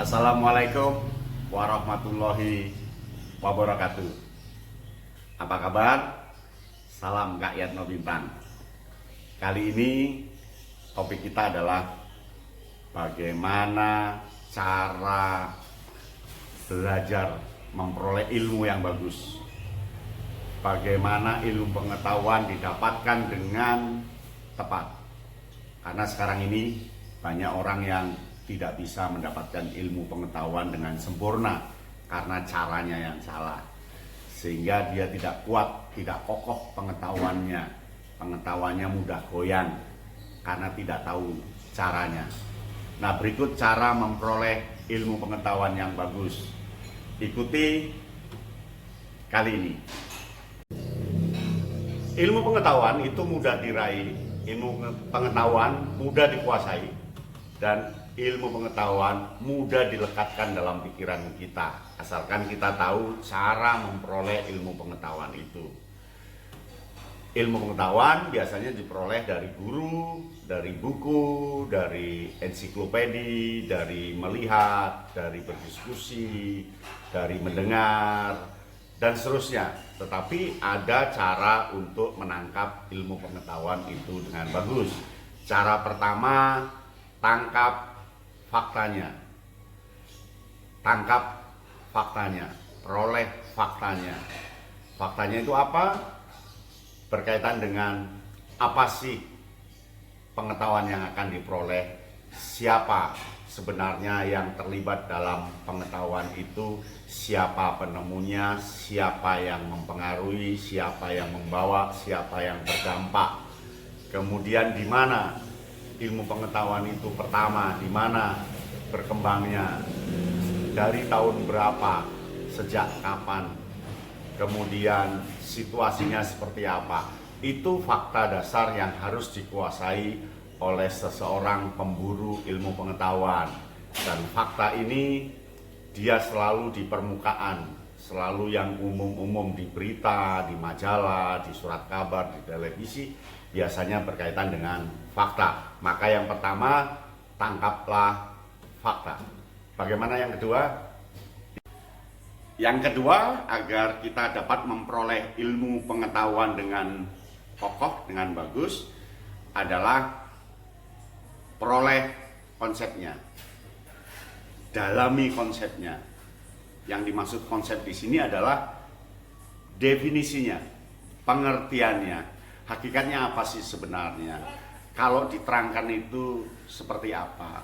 Assalamualaikum warahmatullahi wabarakatuh. Apa kabar? Salam Kak Yatno Bintang. Kali ini topik kita adalah bagaimana cara belajar memperoleh ilmu yang bagus. Bagaimana ilmu pengetahuan didapatkan dengan tepat. Karena sekarang ini banyak orang yang tidak bisa mendapatkan ilmu pengetahuan dengan sempurna karena caranya yang salah, sehingga dia tidak kuat, tidak kokoh pengetahuannya mudah goyang karena tidak tahu caranya. Nah, berikut cara memperoleh ilmu pengetahuan yang bagus. Ikuti kali ini. Ilmu pengetahuan itu mudah diraih, ilmu pengetahuan mudah dikuasai, dan ilmu pengetahuan mudah dilekatkan dalam pikiran kita, asalkan kita tahu cara memperoleh ilmu pengetahuan itu. Ilmu pengetahuan biasanya diperoleh dari guru, dari buku, dari ensiklopedi, dari melihat, dari berdiskusi, dari mendengar, dan seterusnya. Tetapi ada cara untuk menangkap ilmu pengetahuan itu dengan bagus. Cara pertama, tangkap faktanya. Tangkap faktanya, peroleh faktanya. Faktanya itu apa? Berkaitan dengan apa sih pengetahuan yang akan diperoleh, siapa sebenarnya yang terlibat dalam pengetahuan itu, siapa penemunya, siapa yang mempengaruhi, siapa yang membawa, siapa yang terdampak. Kemudian di mana ilmu pengetahuan itu pertama, di mana berkembangnya, dari tahun berapa, sejak kapan, kemudian situasinya seperti apa. Itu fakta dasar yang harus dikuasai oleh seseorang pemburu ilmu pengetahuan. Dan fakta ini dia selalu di permukaan, selalu yang umum-umum di berita, di majalah, di surat kabar, di televisi, biasanya berkaitan dengan fakta. Maka yang pertama, tangkaplah fakta. Bagaimana yang kedua? Yang kedua, agar kita dapat memperoleh ilmu pengetahuan dengan kokoh, dengan bagus, adalah peroleh konsepnya. Dalami konsepnya. Yang dimaksud konsep di sini adalah definisinya, pengertiannya. Hakikatnya apa sih sebenarnya? Kalau diterangkan itu seperti apa?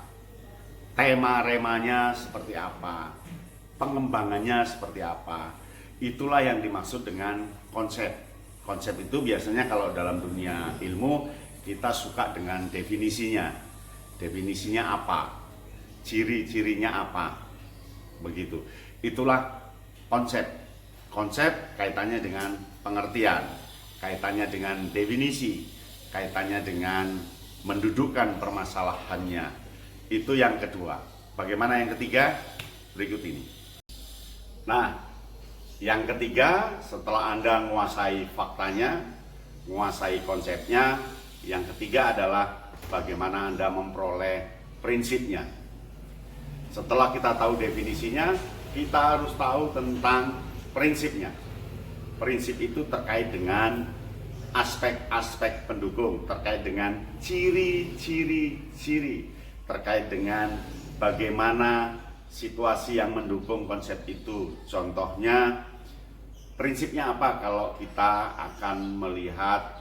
Tema-remanya seperti apa? Pengembangannya seperti apa? Itulah yang dimaksud dengan konsep. Konsep itu biasanya kalau dalam dunia ilmu kita suka dengan definisinya. Definisinya apa? Ciri-cirinya apa? Begitu. Itulah konsep. Konsep kaitannya dengan pengertian, kaitannya dengan definisi, kaitannya dengan mendudukkan permasalahannya. Itu yang kedua. Bagaimana yang ketiga? Berikut ini. Nah, yang ketiga, setelah Anda menguasai faktanya, menguasai konsepnya, yang ketiga adalah bagaimana Anda memperoleh prinsipnya. Setelah kita tahu definisinya, kita harus tahu tentang prinsipnya. Prinsip itu terkait dengan aspek-aspek pendukung, terkait dengan ciri-ciri, terkait dengan bagaimana situasi yang mendukung konsep itu. Contohnya, prinsipnya apa kalau kita akan melihat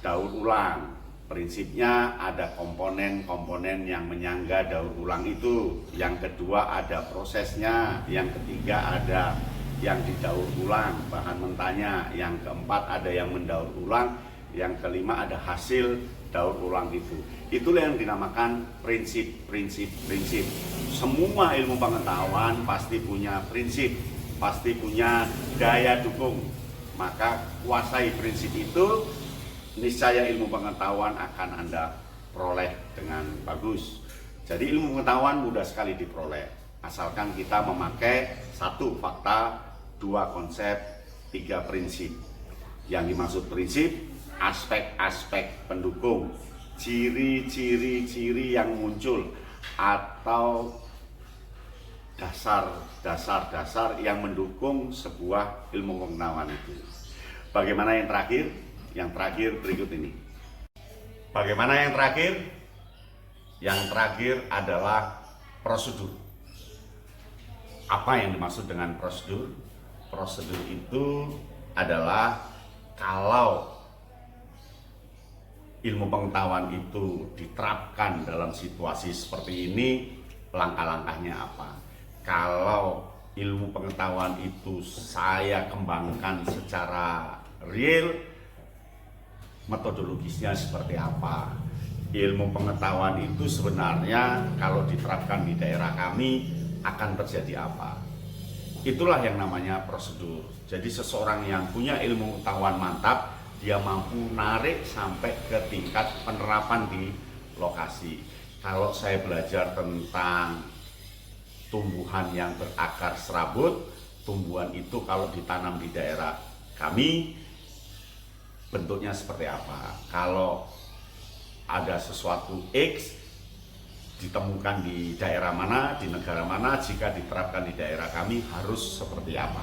daur ulang? Prinsipnya ada komponen-komponen yang menyangga daur ulang itu. Yang kedua ada prosesnya. Yang ketiga ada yang didaur ulang, bahan mentahnya. Yang keempat ada yang mendaur ulang. Yang kelima ada hasil daur ulang itu. Itulah yang dinamakan prinsip. Semua ilmu pengetahuan pasti punya prinsip, pasti punya daya dukung. Maka kuasai prinsip itu, niscaya ilmu pengetahuan akan Anda peroleh dengan bagus. Jadi ilmu pengetahuan mudah sekali diperoleh, asalkan kita memakai 1 fakta, 2 konsep, 3 prinsip. Yang dimaksud prinsip, aspek-aspek pendukung, ciri-ciri yang muncul atau dasar yang mendukung sebuah ilmu pengetahuan itu. Bagaimana yang terakhir? Yang terakhir berikut ini. Bagaimana yang terakhir? Yang terakhir adalah prosedur. Apa yang dimaksud dengan prosedur? Prosedur itu adalah kalau ilmu pengetahuan itu diterapkan dalam situasi seperti ini, langkah-langkahnya apa? Kalau ilmu pengetahuan itu saya kembangkan secara real, metodologisnya seperti apa? Ilmu pengetahuan itu sebenarnya kalau diterapkan di daerah kami akan terjadi apa? Itulah yang namanya prosedur. Jadi seseorang yang punya ilmu pengetahuan mantap, dia mampu narik sampai ke tingkat penerapan di lokasi. Kalau saya belajar tentang tumbuhan yang berakar serabut, tumbuhan itu kalau ditanam di daerah kami bentuknya seperti apa? Kalau ada sesuatu X ditemukan di daerah mana, di negara mana, jika diterapkan di daerah kami harus seperti apa?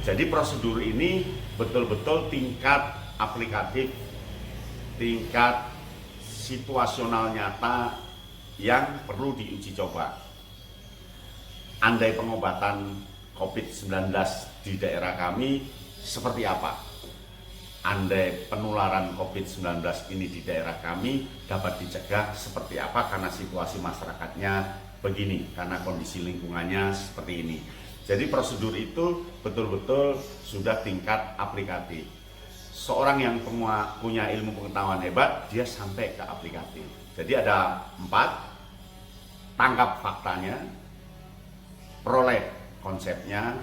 Jadi prosedur ini betul-betul tingkat aplikatif, tingkat situasional nyata yang perlu diuji coba. Andai pengobatan COVID-19 di daerah kami seperti apa? Andai penularan COVID-19 ini di daerah kami dapat dicegah seperti apa karena situasi masyarakatnya begini, karena kondisi lingkungannya seperti ini. Jadi prosedur itu betul-betul sudah tingkat aplikatif. Seorang yang punya ilmu pengetahuan hebat, dia sampai ke aplikatif. Jadi ada 4, tangkap faktanya, peroleh konsepnya,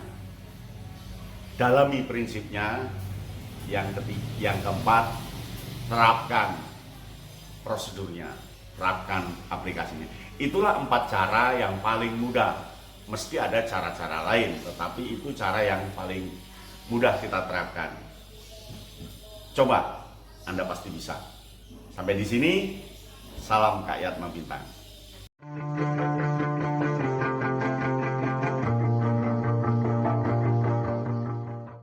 dalami prinsipnya, yang keempat, terapkan prosedurnya, terapkan aplikasinya. Itulah 4 cara yang paling mudah. Mesti ada cara-cara lain, tetapi itu cara yang paling mudah kita terapkan. Coba, Anda pasti bisa. Sampai di sini, salam Kak Yatma Bintang.